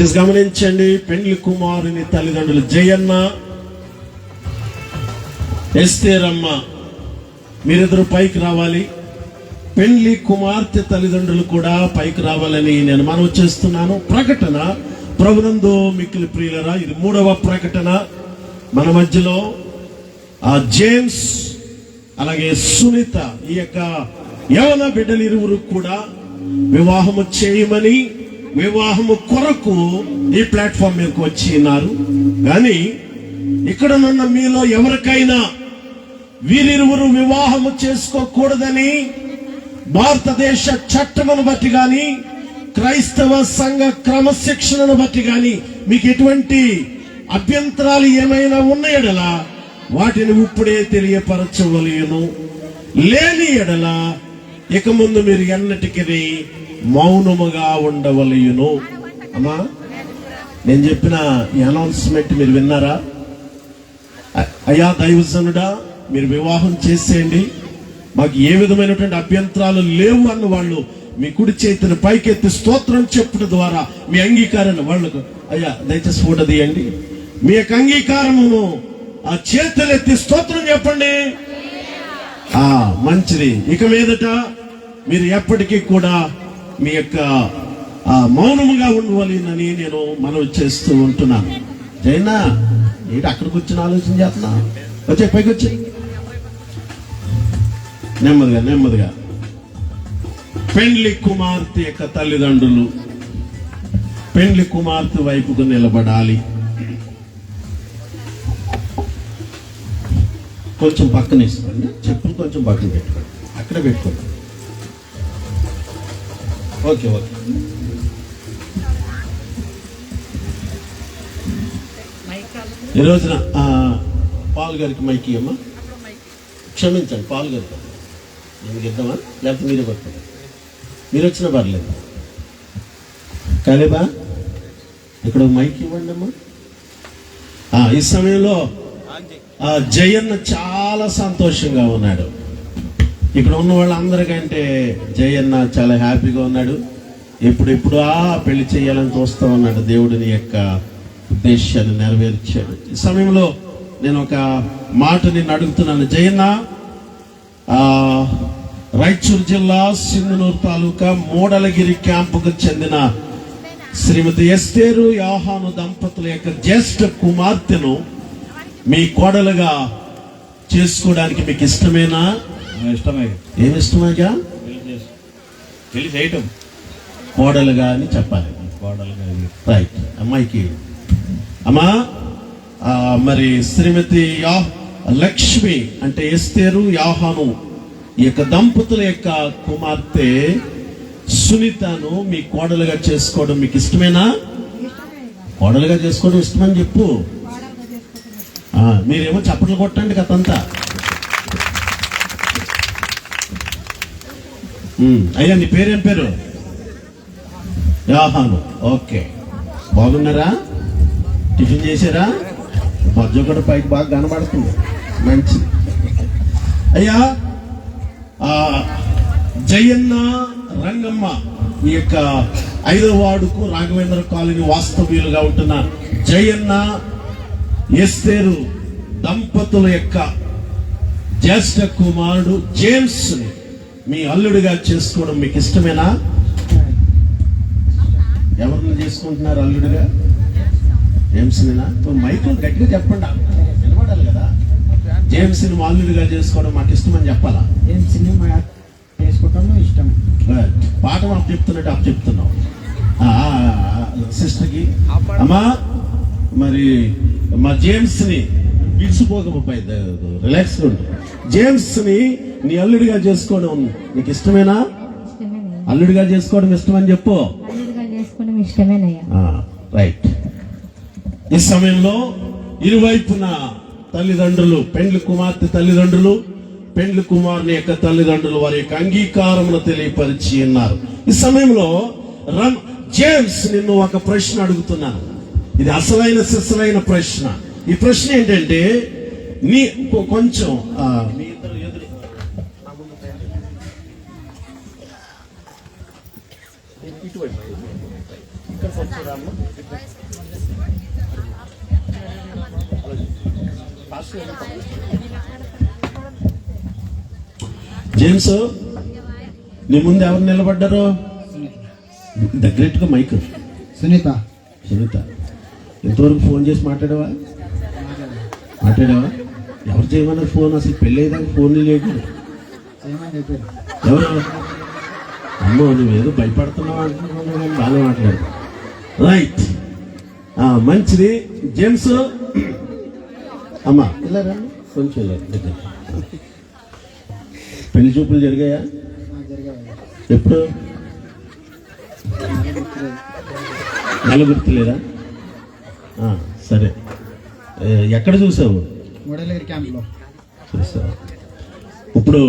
దయచేసి గమనించండి. పెండ్లి కుమారుని తల్లిదండ్రులు జయన్న, ఎస్తేరమ్మ, మీరిద్దరు పైకి రావాలి. పెండ్లి కుమార్తె తల్లిదండ్రులు కూడా పైకి రావాలని నేను మనవి చేస్తున్నాను. ప్రకటన ప్రభునందు మిక్కిలి ప్రియులరా, ఇది 3వ ప్రకటన. మన మధ్యలో జేమ్స్ అలాగే సునీత, ఈ యొక్క యవన బిడ్డలు ఇరువురు కూడా వివాహము చేయమని, వివాహము కొరకు ఈ ప్లాట్ఫామ్ మీదకి వచ్చి ఉన్నారు. కానీ ఇక్కడనున్న మీలో ఎవరికైనా వీరిరువురు వివాహము చేసుకోకూడదని భారతదేశ చట్టమును బట్టి గాని, క్రైస్తవ సంఘ క్రమశిక్షణను బట్టి గాని మీకు ఎటువంటి అభ్యంతరాలు ఏమైనా ఉన్న ఎడల వాటిని ఇప్పుడే తెలియపరచవలయును. లేని ఎడల ఇక ముందు మీరు ఎన్నటికి మౌనముగా ఉండవలయును. అమ్మా, నేను చెప్పిన ఈ అనౌన్స్మెంట్ మీరు విన్నారా? అయ్యా దైవజనుడా, మీరు వివాహం చేసేయండి, మాకు ఏ విధమైనటువంటి అభ్యంతరాలు లేవు అన్న వాళ్ళు మీ కుడి చేతిని పైకెత్తి స్తోత్రం చెప్పడం ద్వారా మీ అంగీకారాన్ని వాళ్ళకు, అయ్యా దయచేసి ఫోటో తీయండి, మీ యొక్క అంగీకారమును ఆ చేతులెత్తి స్తోత్రం చెప్పండి. మంచిది. ఇక మీదట మీరు ఎప్పటికీ కూడా మీ యొక్క మౌనముగా ఉండవలెనని నేను మనవి చేస్తూ ఉంటున్నాను. జైనా ఏంటి అక్కడికి వచ్చిన ఆలోచన చేస్తున్నా? వచ్చే పైకి వచ్చి నెమ్మదిగా నెమ్మదిగా. పెండ్లి కుమార్తె యొక్క తల్లిదండ్రులు పెండ్లి కుమార్తె వైపుకు నిలబడాలి. కొంచెం పక్కన వేసుకోండి, చెప్పులు కొంచెం పక్కన పెట్టుకోండి, అక్కడ పెట్టుకోండి. Okay okay. ఈ రోజున పాల్ గారికి మైకి అమ్మా, క్షమించండి, పాల్ గారికి నేను ఇద్దామా లేకపోతే మీరే పట్టుకోండి, మీరు వచ్చినా పర్లేదు. కాలేబా ఇక్కడ మైక్ ఇవ్వండి అమ్మా. ఈ సమయంలో జయన్న చాలా సంతోషంగా ఉన్నాడు. ఇక్కడ ఉన్న వాళ్ళందరికంటే జయన్న చాలా హ్యాపీగా ఉన్నాడు. ఎప్పుడెప్పుడు పెళ్లి చేయాలని చూస్తూ ఉన్నాడు. దేవుడిని యొక్క ఉద్దేశాన్ని నెరవేర్చాడు. ఈ సమయంలో నేను ఒక మాట నేను అడుగుతున్నాను. జయన్న, రాయచూరు జిల్లా సింగనూరు తాలూకా మూడలగిరి క్యాంపుకు చెందిన శ్రీమతి ఎస్తేరు యోహాను దంపతుల యొక్క జ్యేష్ఠ కుమార్తెను మీ కోడలుగా చేసుకోవడానికి మీకు ఇష్టమేనా? ఇష్టమే. ఏమి ఇష్టమేగా? పెళ్లి చేయటం. కోడలుగా అని చెప్పాలి. కోడలుగా. రైట్. అమ్మాయికి అమ్మా, మరి శ్రీమతి లక్ష్మి అంటే ఎస్తేరు యోహాను ఈ యొక్క దంపతుల యొక్క కుమార్తె సునీతను మీ కోడలుగా చేసుకోవడం మీకు ఇష్టమేనా? కోడలుగా చేసుకోవడం ఇష్టమని చెప్పు. మీరేమో చప్పట్లు కొట్టండి కథంతా. అయ్యా నీ పేరేం పేరు? యోహాను. ఓకే, బాగున్నారా? టిఫిన్ చేశారా? మధ్య కూడా పైకి బాగా కనబడుతుంది. మంచిది. అయ్యా జయన్న, రంగమ్మ ఈ యొక్క 5వ వార్డుకు రాఘవేంద్ర కాలనీ వాస్తవ్యులుగా ఉంటున్న జయన్న, ఎస్తేరు దంపతుల యొక్క జ్యేష్ఠ కుమారుడు జేమ్స్ ని మీ అల్లుడిగా చేసుకోవడం మీకు ఇష్టమేనా? ఎవరిని చేసుకుంటున్నారు అల్లుడిగా? జేమ్స్ నేనా? మైకులు గట్టిగా చెప్పండి, నిలబడాలి కదా. జేమ్స్ ని అల్లుడిగా చేసుకోవడం మాకు ఇష్టమని చెప్పాలా? చేసుకోవటం ఇష్టం. పాఠం అప్పు చెప్తున్నట్టు అప్పు చెప్తున్నావు సిస్టర్కి. అమ్మా, మరి మా జేమ్స్ ని విడిచిపోకపోయి రిలాక్స్ గా ఉండు. జేమ్స్ ని నీ అల్లుడిగా చేసుకోవడం నీకు ఇష్టమేనా? అల్లుడిగా చేసుకోవడం ఇష్టమని చెప్పు. రైట్. ఈ సమయంలో ఇరువైపున తల్లిదండ్రులు, పెండ్లి కుమార్తె తల్లిదండ్రులు, పెండ్లి కుమారుని యొక్క తల్లిదండ్రులు వారి యొక్క అంగీకారమును తెలియపరిచి ఉన్నారు. ఈ సమయంలో జేమ్స్, నిన్ను ఒక ప్రశ్న అడుగుతున్నాను. ఇది అసలైన సిసలైన ప్రశ్న. ఈ ప్రశ్న ఏంటంటే, నీ కొంచెం మీ ఇద్దరు ఎదురు జేమ్స్, నీ ముందు ఎవరు నిలబడ్డారు? దగ్గరెట్టుగా మైక్. సునీత. ఇంతవరకు ఫోన్ చేసి మాట్లాడావా? ఎవరు చేయమన్నారు ఫోన్? అసలు పెళ్ళి అయ్యేదాకా ఫోన్ లేదు. ఎవరు? అమ్మో, నువ్వేదో భయపడుతున్నావు అంటున్నావు కానీ బాగా మాట్లాడు. రైట్, మంచిది. జేమ్స్, అమ్మా ఇలా రండి, కొంచెం ఇలా దగ్గర. పెళ్లి చూపులు జరిగాయా? ఎప్పుడు? నెల గుర్తులేదా? సరే, ఎక్కడ చూసావు? మూడలగిరి క్యాంప్లో చూసావు. ఇప్పుడు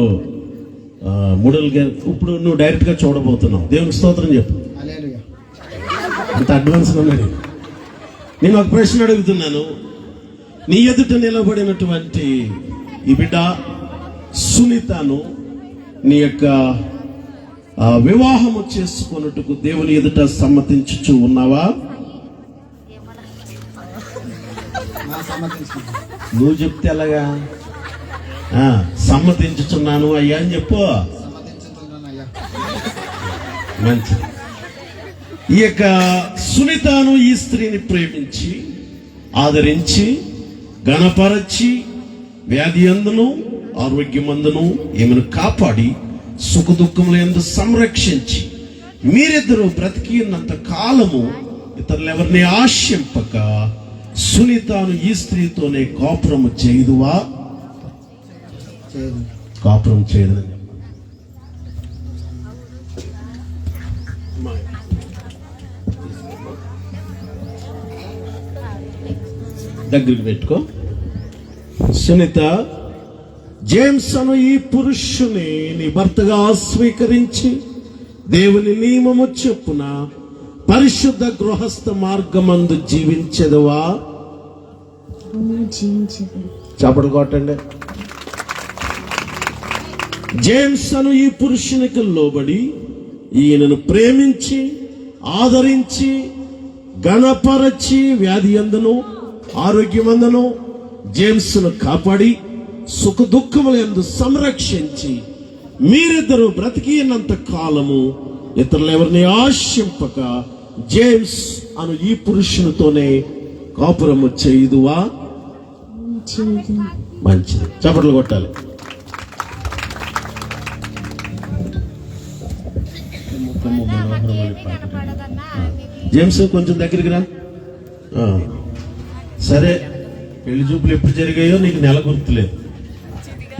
ఇప్పుడు నువ్వు డైరెక్ట్గా చూడబోతున్నావు. దేవునికి స్తోత్రం చెప్పు. హల్లెలూయా. అంత అడ్వాన్స్ ఉన్నాడు. నేను ఒక ప్రశ్న అడుగుతున్నాను. నీ ఎదుట నిలబడినటువంటి ఈ బిడ్డ సునీతను నీ యొక్క వివాహము చేసుకున్నట్టుకు దేవుని ఎదుట సమ్మతించుచు ఉన్నావా? నువ్వు చెప్తే ఎలాగా? సమ్మతించుచున్నాను అయ్యా అని చెప్పు. మంచి. ఈ యొక్క సునీతను ఈ స్త్రీని ప్రేమించి ఆదరించి ఘనపరచి వ్యాధి అందును ఆరోగ్యమందును ఈమెను కాపాడి సుఖ దుఃఖములందు సంరక్షించి మీరిద్దరూ బ్రతికినంత కాలము ఇతరులెవరిని ఆశింపక సునీతను ఈ స్త్రీతోనే కాపురము చేయుదువా? కాపురం చేయదని దగ్గరికి పెట్టుకో. సునీత, జేమ్స్ అను ఈ పురుషుని నీ భర్తగా స్వీకరించి దేవుని నియమము చొప్పున పరిశుద్ధ గృహస్థ మార్గమందు జీవించదువా? చప్పట్లు కొట్టండి. జేమ్స్ అను ఈ పురుషునికి లోబడి ఈయనను ప్రేమించి ఆదరించి ఘనపరచి వ్యాధి అందును ఆరోగ్యమందును జేమ్స్ ను కాపాడి సుఖ దుఃఖములందు సంరక్షించి మీరిద్దరూ బ్రతికినంత కాలము ఇతరులెవరిని ఆశింపక జేమ్స్ అను ఈ పురుషునితోనే కాపురము చేయుదువా? మంచిది. చప్పట్లు కొట్టాలి. జేమ్స్, కొంచెం దగ్గరికి రా. సరే, పెళ్లి చూపులు ఎప్పుడు జరిగాయో నీకు నెల గుర్తులేదు.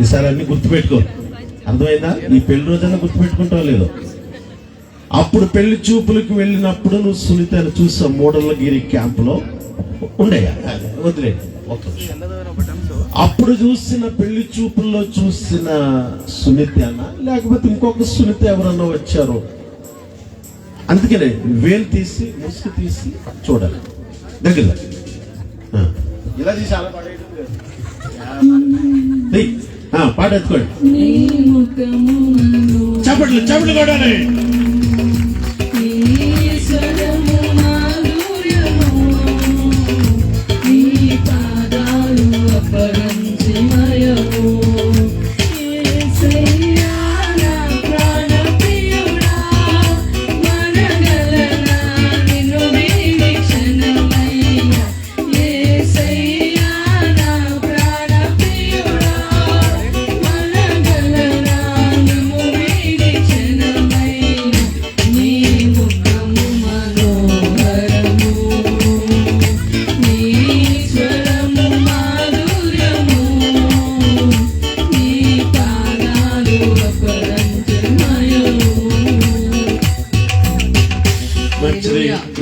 ఈసారి అన్ని గుర్తుపెట్టుకో. అర్థమైందా? ఈ పెళ్లి రోజైనా గుర్తుపెట్టుకుంటావు లేదు. అప్పుడు పెళ్లి చూపులకు వెళ్ళినప్పుడు నువ్వు సునీతను చూసావు. మూడలగిరి క్యాంపులో ఉండేయా? వదిలే. అప్పుడు చూసిన పెళ్లి చూపుల్లో చూసిన సునీతనా లేకపోతే ఇంకొక సునీత ఎవరన్నా వచ్చారో? అందుకనే వేలు తీసి ముసుగు తీసి చూడాలి. దగ్గర ఇలా తీసి అలా పాడెత్తుకోండి. చప్పట్లు చప్పట్లు కొడాలి.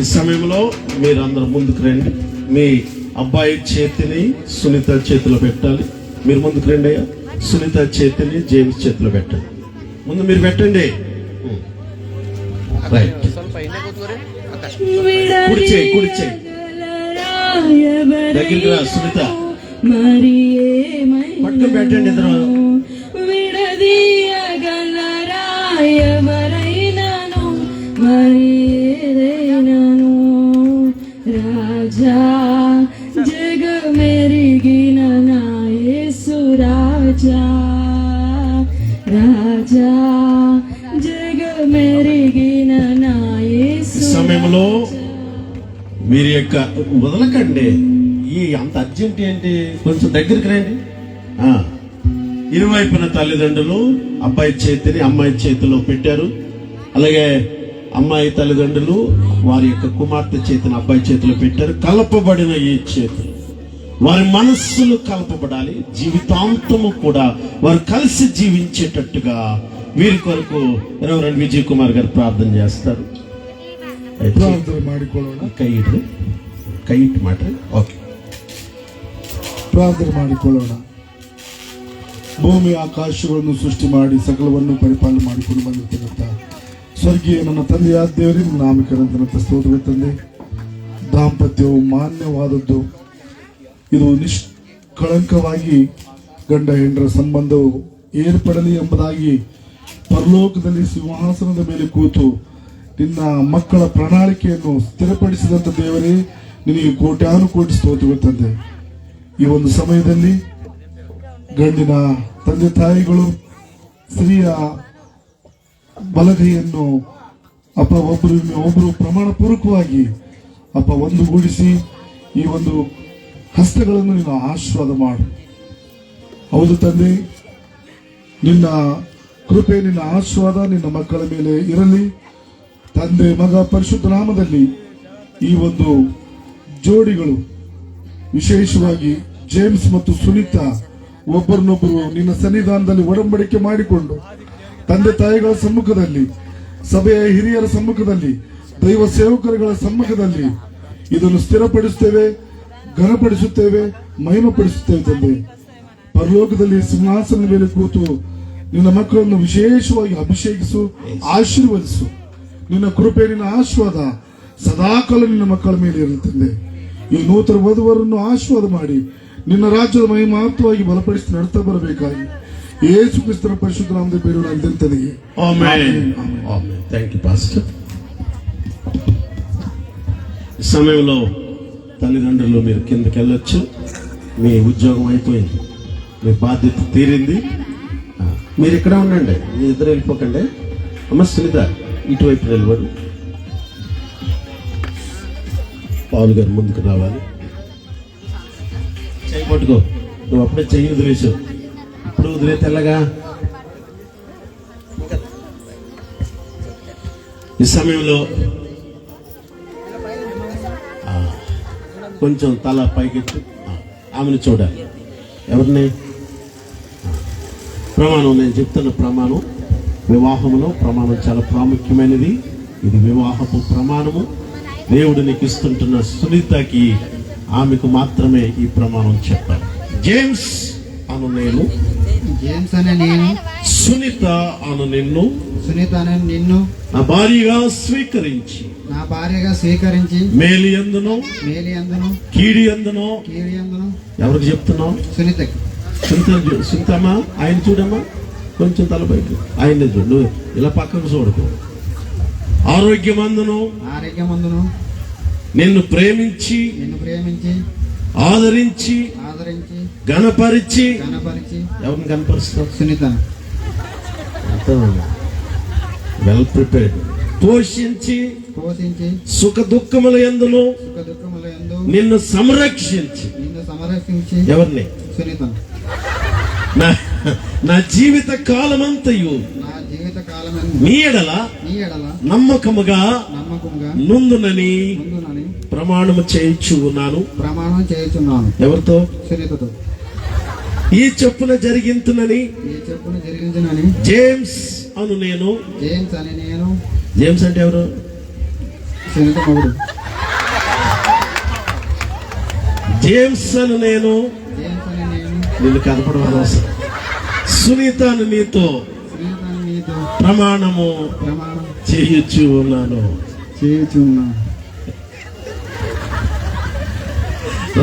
ఈ సమయంలో మీరందరూ ముందుకు రండి. మీ అబ్బాయి చేతిని సునీత చేతిలో పెట్టాలి. మీరు ముందుకు రండి అయ్యా. సునీత చేతిని జేమ్స్ చేతిలో పెట్టండి. ముందు మీరు పెట్టండి. రైట్. కుడి చేయి దగ్గరికి రా. సునీత పట్టుకుని పెట్టండి. ఇద్దరు విడదీయగలరా ఎవరైనాను మరి ఏదైనాను రాజా జగమెరిగిన నా యేసు రాజా రాజా జగమెరిగిన నా యేసు ఈ సమయంలో మీరు యొక్క వదలకండి. ఈ అంత అర్జెంట్ ఏంటి? కొంచెం దగ్గరికి రండి. ఇరువైపున తల్లిదండ్రులు అబ్బాయి చేతిని అమ్మాయి చేతిలో పెట్టారు. అలాగే అమ్మాయి తల్లిదండ్రులు వారి యొక్క కుమార్తె చేతిని అబ్బాయి చేతిలో పెట్టారు. కలపబడిన ఈ చేతులు వారి మనస్సులు కలపబడాలి. జీవితాంతము కూడా వారు కలిసి జీవించేటట్టుగా వీరి కొరకు రెవరెండ్ విజయ్ కుమార్ గారు ప్రార్థన చేస్తారు. ಪ್ರಾರ್ಥನೆ ಮಾಡಿಕೊಳ್ಳೋಣ. ಕೈ ಇಟ್ಟು ಮಾಡ್ರಿ. ಓಕೆ, ಪ್ರಾರ್ಥನೆ ಮಾಡಿಕೊಳ್ಳೋಣ. ಭೂಮಿ ಆಕಾಶಗಳನ್ನು ಸೃಷ್ಟಿ ಮಾಡಿ ಸಕಲವನ್ನು ಪರಿಪಾಲನೆ ಮಾಡಿಕೊಂಡು ಬಂದಿರ್ತಕ್ಕಂಥ ಸ್ವರ್ಗೀಯ ನನ್ನ ತಂದೆಯಾದ ದೇವರಿಗೆ ನಾಮಕರಣಂತ ಸ್ತೋತ್ರವೇ ತಂದೆ. ದಾಂಪತ್ಯವು ಮಾನ್ಯವಾದದ್ದು. ಇದು ನಿಷ್ಕಳಂಕವಾಗಿ ಗಂಡ ಹೆಂಡರ ಸಂಬಂಧವು ಏರ್ಪಡಲಿ ಎಂಬುದಾಗಿ ಪರಲೋಕದಲ್ಲಿ ಸಿಂಹಾಸನದ ಮೇಲೆ ಕೂತು ನಿನ್ನ ಮಕ್ಕಳ ಪ್ರಣಾಳಿಕೆಯನ್ನು ಸ್ಥಿರಪಡಿಸಿದಂಥ ದೇವರೇ, ನಿನಗೆ ಕೋಟ್ಯಾನುಕೋಟಿ ಸ್ತೋತ್ರವೇ ತಂದೆ. ಈ ಒಂದು ಸಮಯದಲ್ಲಿ ಗಂಡಿನ ತಂದೆ ತಾಯಿಗಳು ಸ್ತ್ರೀಯ ಬಲಗೈಯನ್ನು ಅಪ್ಪ ಒಬ್ಬರು ಪ್ರಮಾಣ ಪೂರ್ವಕವಾಗಿ ಅಪ್ಪ ಒಂದುಗೂಡಿಸಿ ಈ ಒಂದು ಹಸ್ತಗಳನ್ನು ನೀನು ಆಶೀರ್ವಾದ ಮಾಡು. ಹೌದು ತಂದೆ, ನಿನ್ನ ಕೃಪೆ ನಿನ್ನ ಆಶೀರ್ವಾದ ನಿನ್ನ ಮಕ್ಕಳ ಮೇಲೆ ಇರಲಿ. ತಂದೆ ಮಗ ಪರಿಶುದ್ಧ ನಾಮದಲ್ಲಿ ಈ ಒಂದು ಜೋಡಿಗಳು ವಿಶೇಷವಾಗಿ ಜೇಮ್ಸ್ ಮತ್ತು ಸುನೀತಾ ಒಬ್ಬರನ್ನೊಬ್ಬರು ನಿನ್ನ ಸನ್ನಿಧಾನದಲ್ಲಿ ಒಡಂಬಡಿಕೆ ಮಾಡಿಕೊಂಡು ತಂದೆ ತಾಯಿಗಳ ಸಮ್ಮುಖದಲ್ಲಿ, ಸಭೆಯ ಹಿರಿಯರ ಸಮ್ಮುಖದಲ್ಲಿ, ದೈವ ಸೇವಕರುಗಳ ಸಮ್ಮುಖದಲ್ಲಿ ಇದನ್ನು ಸ್ಥಿರಪಡಿಸುತ್ತೇವೆ, ಘನಪಡಿಸುತ್ತೇವೆ, ಮಹಿಮಪಡಿಸುತ್ತೇವೆ ತಂದೆ. ಪರಲೋಕದಲ್ಲಿ ಸಿಂಹಾಸನದ ಮೇಲೆ ಕೂತು ನಿನ್ನ ಮಕ್ಕಳನ್ನು ವಿಶೇಷವಾಗಿ ಅಭಿಷೇಕಿಸು, ಆಶೀರ್ವದಿಸು. ನಿನ್ನ ಕೃಪೆ ನಿನ್ನ ಆಶೀರ್ವಾದ ಸದಾಕಾಲ ನಿನ್ನ ಮಕ್ಕಳ ಮೇಲೆ ಇರುತ್ತದೆ. ಈ ನೂತನ ವಧುವರನ್ನು ಆಶೀರ್ವಾದ ಮಾಡಿ ನಿನ್ನ ರಾಜ್ಯದ ಮಹಿಮಾರ್ಥವಾಗಿ ಬಲಪಡಿಸಿ ನಡ್ತಾ ಬರಬೇಕಾಗಿ ಯೇಸು ಕ್ರಿಸ್ತನ ಪರಿಶುದ್ಧ ನಾಮದ ಬೇರು ನಂದಂತದೆ. Thank you pastor. ఈ సమయంలో తల్లిదండ్రులు మీరు కిందకి వెళ్ళొచ్చు. మీ ఉద్యోగం అయిపోయింది, మీ బాధ్యత తీరింది. మీరు ఇక్కడ ఉండండి, మీ ఇద్దరు వెళ్ళిపోకండి. అమ్మ సునీత ఇటువైపు నిలబడు. పాలు గారు ముందుకు రావాలి. చెయ్యి పట్టుకో. నువ్వు అప్పుడే చెయ్యి వదిలేసావు, ఇప్పుడు వదిలే తెల్లగా. ఈ సమయంలో కొంచెం తల పైకెత్తు. ఆమెను చూడాలి. ఎవరిని? ప్రమాణం, నేను చెప్తున్న ప్రమాణం. వివాహంలో ప్రమాణం చాలా ప్రాముఖ్యమైనది. ఇది వివాహపు ప్రమాణము. దేవుడు నీకు ఇస్తుంటున్న సునీతకి, ఆమెకు మాత్రమే ఈ ప్రమాణం చెప్పాలి. జేమ్స్ అను నేను, జేమ్స్ అనే నేను, సునీత అను నిన్ను, సునీత అనే నిన్ను నా భార్యగా స్వీకరించి, నా భార్యగా స్వీకరించి, మేలి అందును మేలి అందును కీడి అందును. కీడి అందును. ఎవరికి చెప్తున్నావు? సునీతకి. సునీతమ్మా, ఆయన చూడమ్మా, కొంచెం తల బయట ఆయన్ని చూడు. నువ్వు ఇలా పక్కకు చూడకు. ఆరోగ్యమందును, ఆరోగ్యమందును నిన్ను ప్రేమించి, నిన్ను ప్రేమించి, ఆదరించి, ఆదరించి, గణపరిచి. గణపరిచి. ఎవరిని కనపరుస్తావు? సునీత. Well prepared. పోషించి, పోషించి, సుఖ దుఃఖముల యందును సుఖ దుఃఖముల యందు నిన్ను సంరక్షించి. నిన్ను సంరక్షించి. ఎవరిని? సునీత. నా జీవిత కాలమంతయు నా జీవిత కాలం నీ ఎడల నమ్మకముగా నుందునని ప్రమాణము చేయించు ఉన్నాను. ప్రమాణం చేయించున్నాను. ఎవరితో? సునీతతో. ఈ చెప్పున జరిగించునని, ఈ చెప్పున జరిగించునని. జేమ్స్ అను నేను, జేమ్స్ అని నేను. జేమ్స్ అంటే ఎవరు? సునీత మొగుడు. జేమ్స్ అను నేను, జేమ్స్ అని నేను నిన్ను కనపడడం అవసరం. సునీత అని నీతో ప్రమాణము చేయించు ఉన్నాను.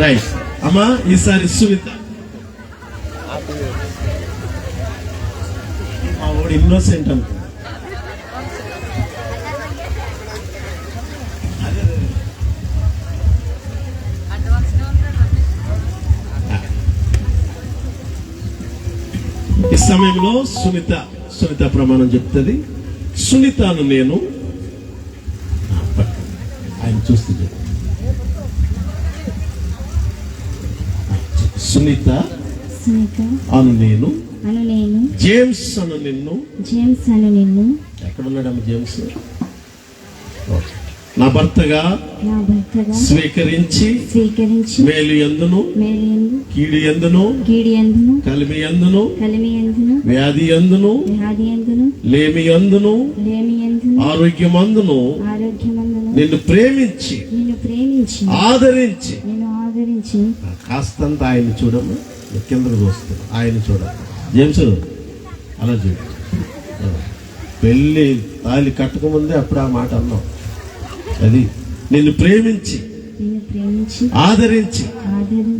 రైట్ అమ్మా, ఈసారి సునీత. మా వాడు ఇన్నోసెంట్ అనుకో. సమయంలో సునీత ప్రమాణం చెప్తుంది. సునీతను నేను ఆయన చూస్తుంది. సునీత అను నేను జేమ్స్ అను నిన్ను ఎక్కడున్నాడమ్మ జేమ్స్? నా భర్తగా స్వీకరించి మేలు ఎందును కీడి ఎందును కలిమి ఎందును వ్యాధి ఎందును లేమి ఎందును ఆరోగ్యమందును నిన్ను ప్రేమించి ఆదరించి కాస్తంత ఆయన చూడమ్మా, కిందకు చూస్తాను ఆయన చూడాలి. జేమ్స్ అలా చూడు, పెళ్ళి తాళి కట్టకముందే అప్పుడు ఆ మాట అన్నాం. అది నిన్ను ప్రేమించి ఆదరించి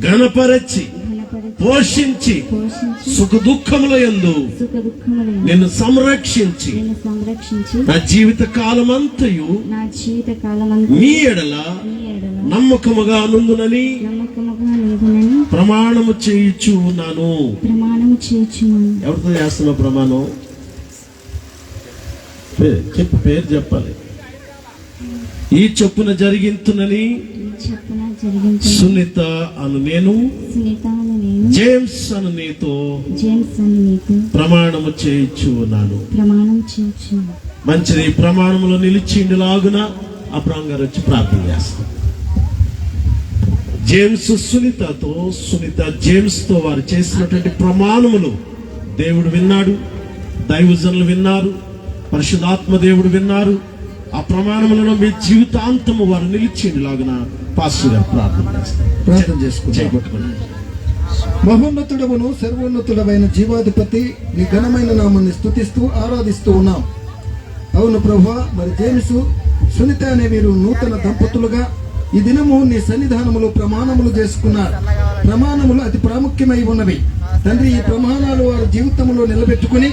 ఘనపరచి పోషించి సుఖ దుఃఖముల యందు నిన్ను సంరక్షించి నా జీవిత కాలమంతయు నీ ఎడల నమ్మకముగా నుందునని ప్రమాణము చేయుచు ఉన్నాను. ఎవరితో చేస్తున్నావు ప్రమాణం? చెప్పు, పేరు చెప్పాలి. ఈ చొప్పున జరిగింతునని సునీత అను నేను జేమ్స్ అను నీతో ప్రమాణము చేయించు ఉన్నాను. మంచిది. ప్రమాణములో నిలిచిండిలాగున అబ్రహాం గారు వచ్చి ప్రార్థన చేస్తారు. జేమ్స్ సునీతతో, సునీత జేమ్స్ తో వారు చేసినటువంటి ప్రమాణములు దేవుడు విన్నాడు, దైవజనులు విన్నారు, పరిశుద్ధాత్మ దేవుడు విన్నారు. ఆ ప్రమాణములను మీ జీవితాంతము వారు నిలిచిండిలాగున పాస్టర్ గారు ప్రార్థన చేసుకుంటారు. మహోన్నతుడవును సర్వోన్నతుడమైన జీవాధిపతి, నీ ఘనమైన నామాన్ని స్తుతిస్తూ ఆరాధిస్తూ ఉన్నాం. అవును ప్రభువా, మరి జేమ్స్ సునీత అనే వీరు నూతన దంపతులుగా ఈ దినము నీ సన్నిధానములో ప్రమాణములు చేసుకున్నారు. ప్రమాణములు అతి ప్రాముఖ్యమై ఉన్నవి తండ్రి. ఈ ప్రమాణాలు వారి జీవితంలో నిలబెట్టుకుని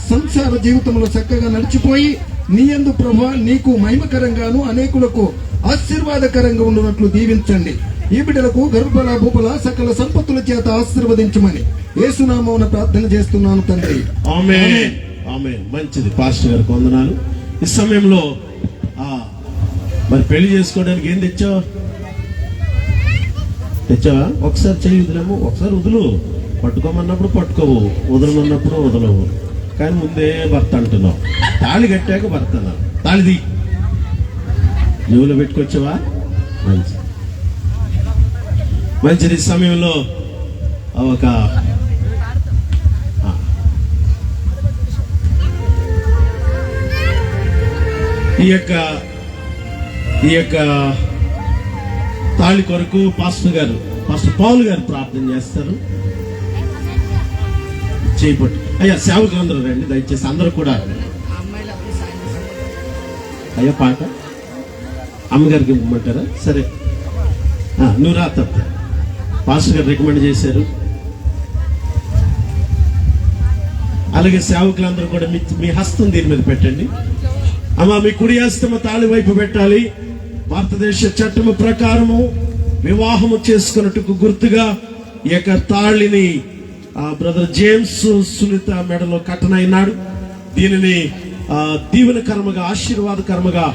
సంసార జీవితంలో చక్కగా నడిచిపోయి నీ యందు ప్రభువా నీకు మహిమకరంగాను అనేకులకు ఆశీర్వాదకరంగా ఉండునట్లు దీవించండి. ఈ బిడ్డలకు గర్భఫల భూఫల సకల సంపత్తుల చేత ఆశీర్వదించమని యేసునామమున ప్రార్థన చేస్తున్నాను తండ్రి. ఆమేన్, ఆమేన్. మంచిది. పాస్టర్ గారికి వందనాలు. ఈ సమయంలో మరి పెళ్లి చేసుకోవడానికి ఏం తెచ్చావా? ఒకసారి చెయ్యి వదిలేము, ఒకసారి వదులు. పట్టుకోమన్నప్పుడు పట్టుకోవు, వదలమన్నప్పుడు వదలవు. కానీ ముందే భర్త అంటున్నావు, తాళి కట్టాక భర్త అన్నావు. తాళిది నువ్వులో పెట్టుకొచ్చావా? మంచిది. సమయంలో ఒక ఈ యొక్క తాళి కొరకు పాస్టర్ పౌల్ గారు ప్రార్థన చేస్తారు. చేయబట్టు అయ్యా సేవకులందరూ రండి దయచేసి, అందరూ కూడా. అయ్యా పాట అమ్మగారికి ఇవ్వమంటారా? సరే, నువ్వు రా. తప్ప పాస్టర్ గారు రికమెండ్ చేశారు. అలాగే సేవకులందరూ కూడా మీ హస్తం దీని మీద పెట్టండి. అమ్మ, మీ కుడి హస్తము తాళి వైపు పెట్టాలి. భారతదేశ చట్టము ప్రకారము వివాహము చేసుకున్నట్టుకు గుర్తుగా ఈ యొక్క తాళిని బ్రదర్ జేమ్స్ సునీత మెడలో కట్టనైనాడు. దీనిని దీవెనకరముగా ఆశీర్వాదకరముగా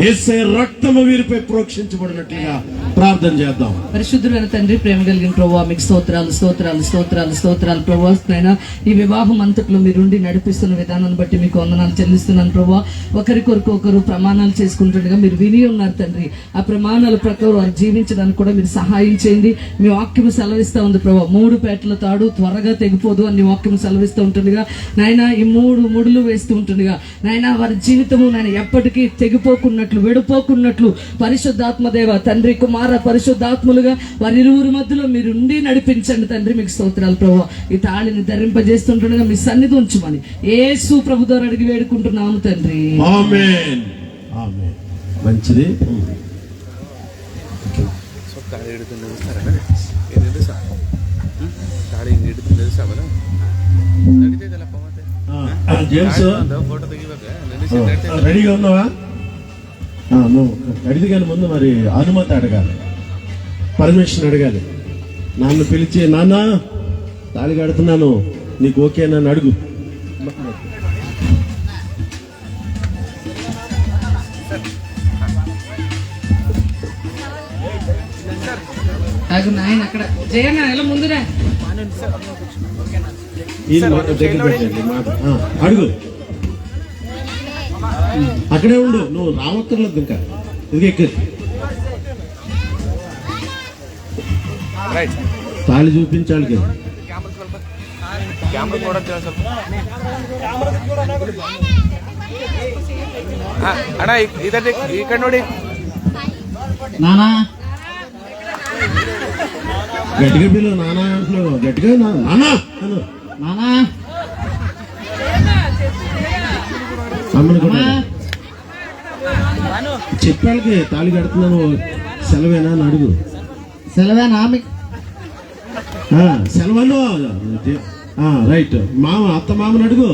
యేసయ్య రక్తము వీరిపై ప్రోక్షించబడినట్లుగా ప్రార్థన చేద్దాం. పరిశుద్ధులైన తండ్రి, ప్రేమ కలిగిన ప్రభువా, మీకు స్తోత్రాలు స్తోత్రాలు స్తోత్రాలు స్తోత్రాలు ప్రభువా. నాయనా, ఈ వివాహం అంతట్లో మీరుండి నడిపిస్తున్న విధానాన్ని బట్టి మీకు వందనాలు చెల్లిస్తున్నాను ప్రభువా. ఒకరికొరకు ఒకరు ప్రమాణాలు చేసుకుంటుండగా మీరు విని ఉన్నారు తండ్రి. ఆ ప్రమాణాల ప్రకారం వారు జీవించడానికి కూడా మీరు సహాయం చేయండి. మీ వాక్యం సెలవిస్తూ ఉంది ప్రభువా, 3 పేటల తాడు త్వరగా తెగిపోదు అని వాక్యం సెలవిస్తూ ఉంటుండగా నాయన, ఈ 3 ముడులు వేస్తూ ఉంటుండగా నాయన, వారి జీవితము నాయన ఎప్పటికీ తెగిపోకున్నట్లు విడిపోకున్నట్లు పరిశుద్ధాత్మ దేవ తండ్రి కుమార పరిశుద్ధాత్ములుగా వారి ఇరువురి మధ్యలో మీరు ఉండి నడిపించండి తండ్రి. మీకు స్తోత్రాలు ప్రభువా. ఈ తాళిని ధరింపజేస్తుంటుండగా మీ సన్నిధి ఉంచమని యేసు ప్రభు ద్వారా అడిగి వేడుకుంటున్నాము తండ్రి. ఆమేన్, ఆమేన్. మంచిది. జేమ్స్ రెడీగా ఉన్నావా? నువ్వు అడిగి కానీ ముందు మరి అనుమతి అడగాలి, పర్మిషన్ అడగాలి. నాన్న పిలిచి, నాన్న తాళి కడుతున్నాను నీకు ఓకేనా అని అడుగు. నాయన అక్కడ జయన్న ఎలా ముందురా ఈయన దగ్గర పెట్టండి మాట. అడుగు, అక్కడే ఉండు, నువ్వు రావక్కర్లేదు ఇంకా. ఇది ఎక్కి తాళి చూపించాలి కదా. ಅಣ್ಣ ಇದಕ್ಕೆ ಈ ಕಡೆ ನೋಡಿ. నానా గట్టిగా పిల్లలు నానా అంటున్నావు, గట్టిగా నానా అను. నానా అమ్మని కూడా చెప్పాళ్ళకి తాళి కడుతున్నాను, సెలవేనా అని అడుగు. సెలవేనా మీకు? సెలవను. రైట్. మామ, అత్త మామని అడుగు.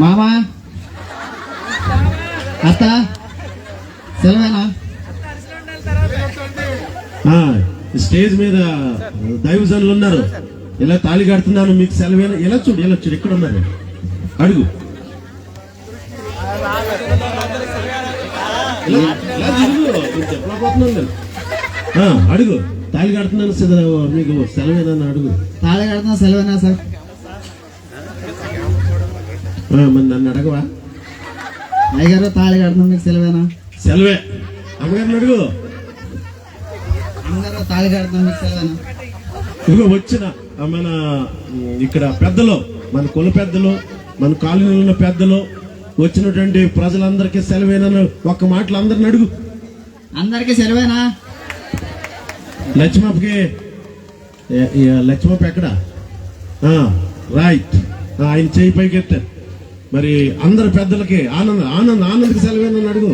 మామా అత్త సెలవేనా? స్టేజ్ మీద దైవజనులు ఉన్నారు, ఇలా తాళి కడుతున్నాను మీకు సెలవేనా? ఎలా చూడు, ఎలా చూడు, ఎక్కడ ఉన్నారు అడుగు. ఇలా తిరుగు, నేను చెప్పలేకపోతున్నాను నేను. అడుగు, తాళి కడుతున్నాను మీకు సెలవేనా అని అడుగు. తాళి కడుతున్నా సెలవేనా సార్? మరి నన్ను అడగవా? అయ్యగారు తాళి కడుతున్నా మీకు సెలవేనా? సెలవే. అమ్మగారిని అడుగు. అమ్మగారు తాళి కడుతున్నా మీకు సెలవేనా? ఇదిగో వచ్చిన మన ఇక్కడ పెద్దలు, మన కుల పెద్దలు, మన కాలనీలో ఉన్న పెద్దలు, వచ్చినటువంటి ప్రజలందరికీ సెలవేనని ఒక్క మాటలు అందరిని అడుగు. అందరికీ సెలవేనా? లక్ష్మప్పకి, లక్ష్మప్ప ఎక్కడ? రైట్, ఆయన చేయి పైకెత్తారు. మరి అందరి పెద్దలకి ఆనందకి సెలవేనని అడుగు.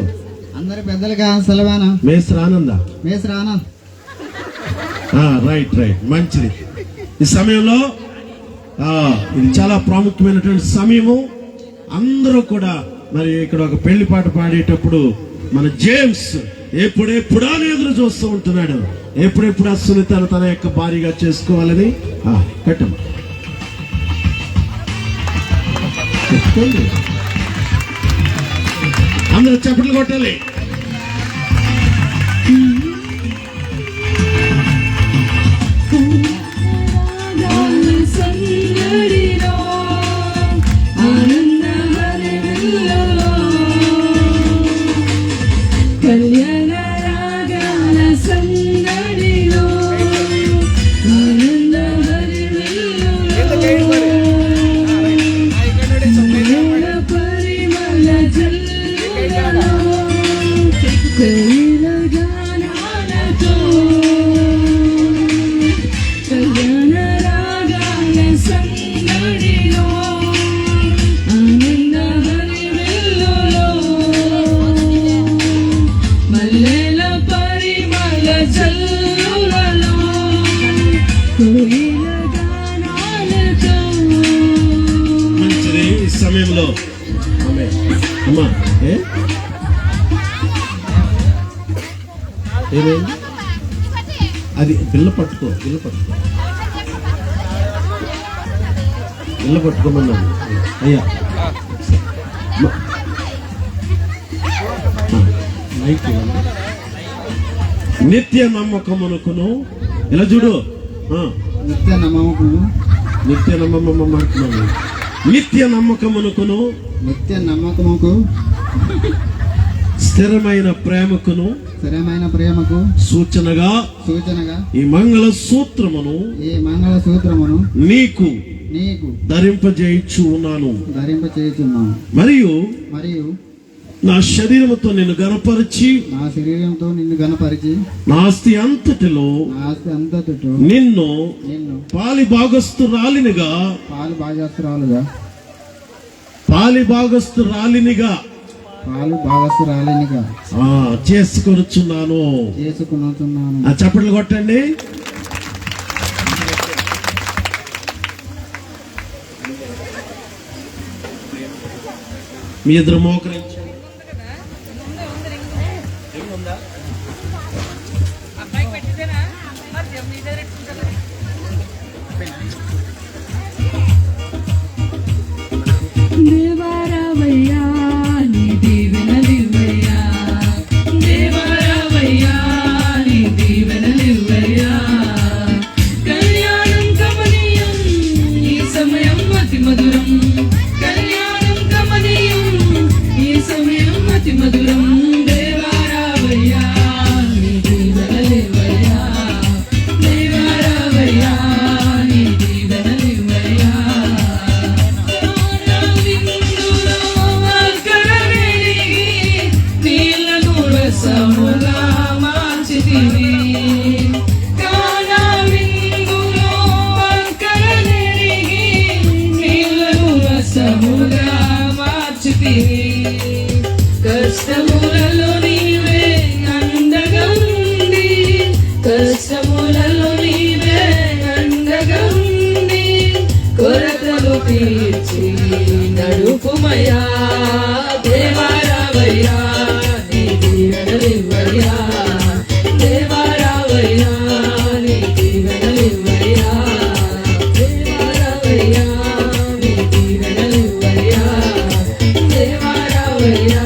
అందరి పెద్దలకి సెలవేనా? మేస్త్రి ఆనంద. మేస్త్రి ఆనంద్. రైట్ రైట్, మంచిది. ఈ సమయంలో ఇది చాలా ప్రాముఖ్యమైనటువంటి సమయము. అందరూ కూడా మరి ఇక్కడ ఒక పెళ్లి పాట పాడేటప్పుడు మన జేమ్స్ ఎప్పుడెప్పుడా ఎదురు చూస్తూ ఉంటున్నాడు. ఎప్పుడెప్పుడు ఆ సునీతను తన యొక్క భార్యగా చేసుకోవాలని. కట్టమ్మా, అందరూ చప్పట్లు కొట్టాలి. కళ్యాణ రాగాల సందడిలో ఆనంద హరివిల్లులో పరిమళ జల్లులలో కోయిల గానాలతో కళ్యాణ రాగాల సందడిలో ఆనంద హరివిల్లులో మల్లెల పరిమళ జల్లులలో కోయిల గానాలతో. మంచిది. ఈ సమయంలో అమ్మా ఏమైంది? అది బిల్ల పట్టుకో, బిల్ల పట్టుకోమన్నాను అయ్యా. నిత్య నమ్మకమునకును, ఇలా చూడు, నిత్య నమ్మకము, నిత్య నమ్మకమునకును, నిత్య నమ్మకమునకును, నిత్య నమ్మకముకు, స్థిరమైన ప్రేమకును, స్థిరమైన ప్రేమకు సూచనగా ఈ మంగళ సూత్రమును నీకు ధరింపజేయచ్చు ఉన్నాను. మరియు నా శరీరముతో నిన్ను గణపరిచి, నా ఆస్తి అంతటిలో నిన్ను పాలి భాగస్తురాలినిగా చేసుకొనుచున్నాను. చప్పట్లు కొట్టండి. మీ ఇద్దరు మోకరించి కష్టములలో నీవే అండగా ఉండి కొరతలు తీర్చి నడుపుమయ్యా దేవారావయ్యా నీ దీవెనలివ్వయ్యా దేవారావయ్యా నీ దీవెనలివ్వయ్యా దేవారావయ్యా నీ దీవెనలివ్వయ్యా దేవారావయ్యా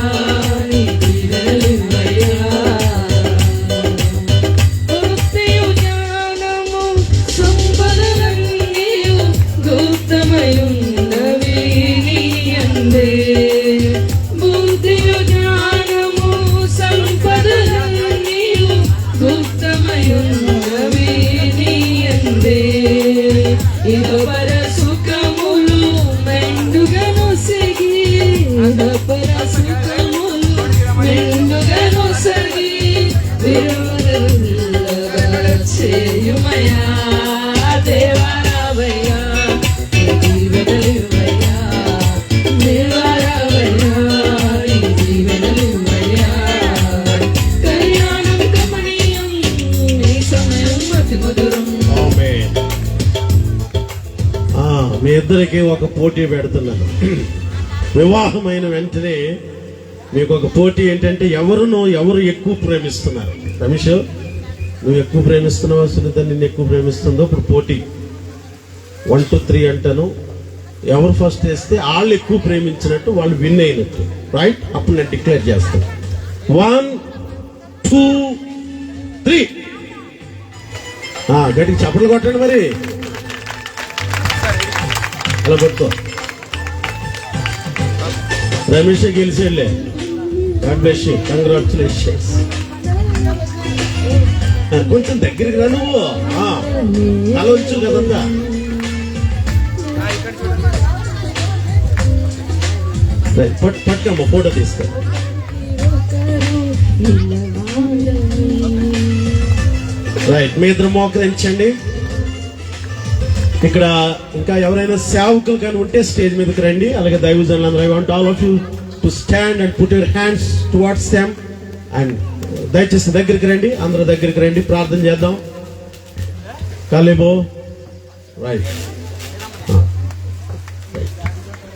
నీ దీవెనలివ్వయ్యా భక్తియు జ్ఞానము సంపదలన్నీయు గుప్తమయున్నవి నీ యందే బుద్ధియు జ్ఞానము సంపదలన్నీయు గుప్తమయున్నవి నీ యందే ఇహపర సుఖములు మెండుగను సిగి అహపర సుఖములు మెండుగను సగి విరువరుల్లగా చేయుమయా దేవారావయ్యా దీవెనలివ్వయ్యా దేవారావయ్యా దీవెనలివ్వయ్యా కళ్యాణం కమనీయం నీ సమయం అతి మధురం. ఆమేన్. మీ ఇద్దరికి ఒక పోటీ పెడుతున్నాను. వివాహమైన వెంటనే మీకు ఒక పోటీ ఏంటంటే ఎవరు ఎక్కువ ప్రేమిస్తున్నారు. రమేష్, నువ్వు ఎక్కువ ప్రేమిస్తున్నావా? సునీత నిన్ను ఎక్కువ ప్రేమిస్తుందో? ఇప్పుడు పోటీ 1 2 3 అంటాను. ఎవరు ఫస్ట్ వేస్తే వాళ్ళు ఎక్కువ ప్రేమించినట్టు వాళ్ళు విన్ అయినట్టు. రైట్? అప్పుడు నేను డిక్లేర్ చేస్తాను. 1 2 3. గట్టికి చప్పట్లు కొట్టండి మరి. అలా కొట్టుకో. రమేష్ గెలిచేళ్ళే. God bless you. కంగ్రాచులేషన్స్. కొంచెం దగ్గరికి రా నువ్వు. తల ఉంచు కదంతా. పట్టుకమ్మ ఫోటో తీస్తా. రైట్, మీ ఇద్దరు మోకరించండి. ఇక్కడ ఇంకా ఎవరైనా సేవకులు కానీ ఉంటే స్టేజ్ మీదకి రండి. అలాగే దైవజనులందరూ, I want all of you to stand and put your hands towards them. And దయచేసి దగ్గరికి రండి, అందరూ దగ్గరికి రండి, ప్రార్థన చేద్దాం. కాలేబో. రైట్,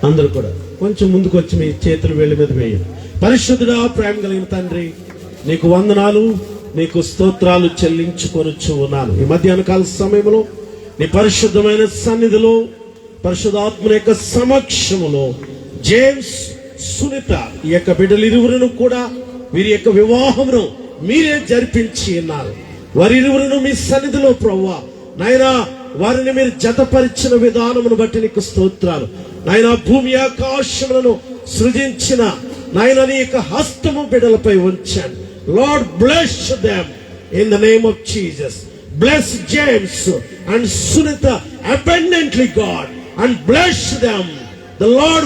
అందరూ కూడా కొంచెం ముందుకు వచ్చి మీ చేతులు వేళ్ళ మీద వేయండి. పరిశుద్ధుడా, ప్రేమ కలిగిన తండ్రి, నీకు వందనాలు, నీకు స్తోత్రాలు చెల్లించుకొనుచు ఉన్నాను. ఈ మధ్యాహ్న కాల సమయంలో నీ పరిశుద్ధమైన సన్నిధిలో, పరిశుద్ధాత్మ యొక్క సమక్షములో జేమ్స్, సునీత ఈ యొక్క బిడ్డలు ఇరువురును కూడా వీరి యొక్క వివాహమును మీరే జరిపించి ఉన్నారు. వారి ఇరువురును మీ సన్నిధిలో ప్రభువా నాయనా వారిని మీరు జతపరిచిన విధానమును బట్టి నీకు స్తోత్రాలు. నాయనా భూమి ఆకాశములను సృజించిన నాయన నీ యొక్క హస్తము బిడ్డలపై ఉంచాను. Lord bless them in the name of Jesus. Bless James and Sunita abundantly, God, and bless them. The Lord,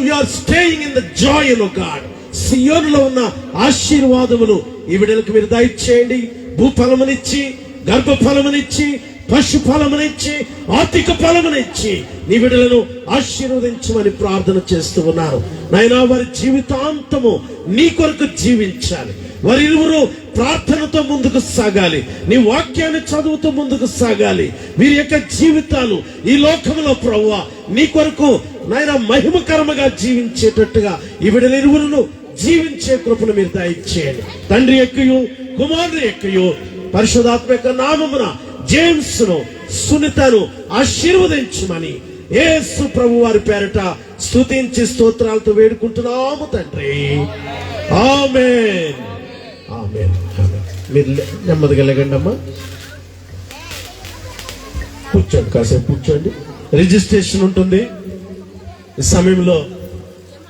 we are staying in the joy, God. సియోనులో ఉన్న ఆశీర్వాదమును ఈ బిడ్డలకు మీరు దయచేయండి. భూఫలమునిచ్చి, గర్భఫలమునిచ్చి, పశు ఫలమునిచ్చి, ఆర్థిక ఫలమునిచ్చి నీ బిడ్డలను ఆశీర్వదించమని ప్రార్థన చేస్తూ ఉన్నారు. నాయనా వారి జీవితాంతము నీ కొరకు జీవించాలి. వారి ఇరువురు ప్రార్థనతో ముందుకు సాగాలి. నీ వాక్యాన్ని చదువుతూ ముందుకు సాగాలి. వీరి యొక్క జీవితాలు ఈ లోకంలో ప్రభువా నీ కొరకు నాయన మహిమకరముగా జీవించేటట్టుగా ఈ బిడ్డల ఇరువురును జీవించే కృపను మీరు దయచేయండి. తండ్రి యొక్కయు కుమారుని యొక్కయు పరిశుద్ధాత్మ యొక్క నామమున జేమ్స్ ను, సునీతను ఆశీర్వదించమని యేసు ప్రభు వారి పేరట స్తుతించి స్తోత్రాలతో వేడుకుంటున్నాము తండ్రి. ఆమేన్. ఆమేన్. మీరు నెమ్మదిగా లేకండి అమ్మా. కూర్చోండి, కాసేపు కూర్చోండి. రిజిస్ట్రేషన్ ఉంటుంది ఈ సమయంలో.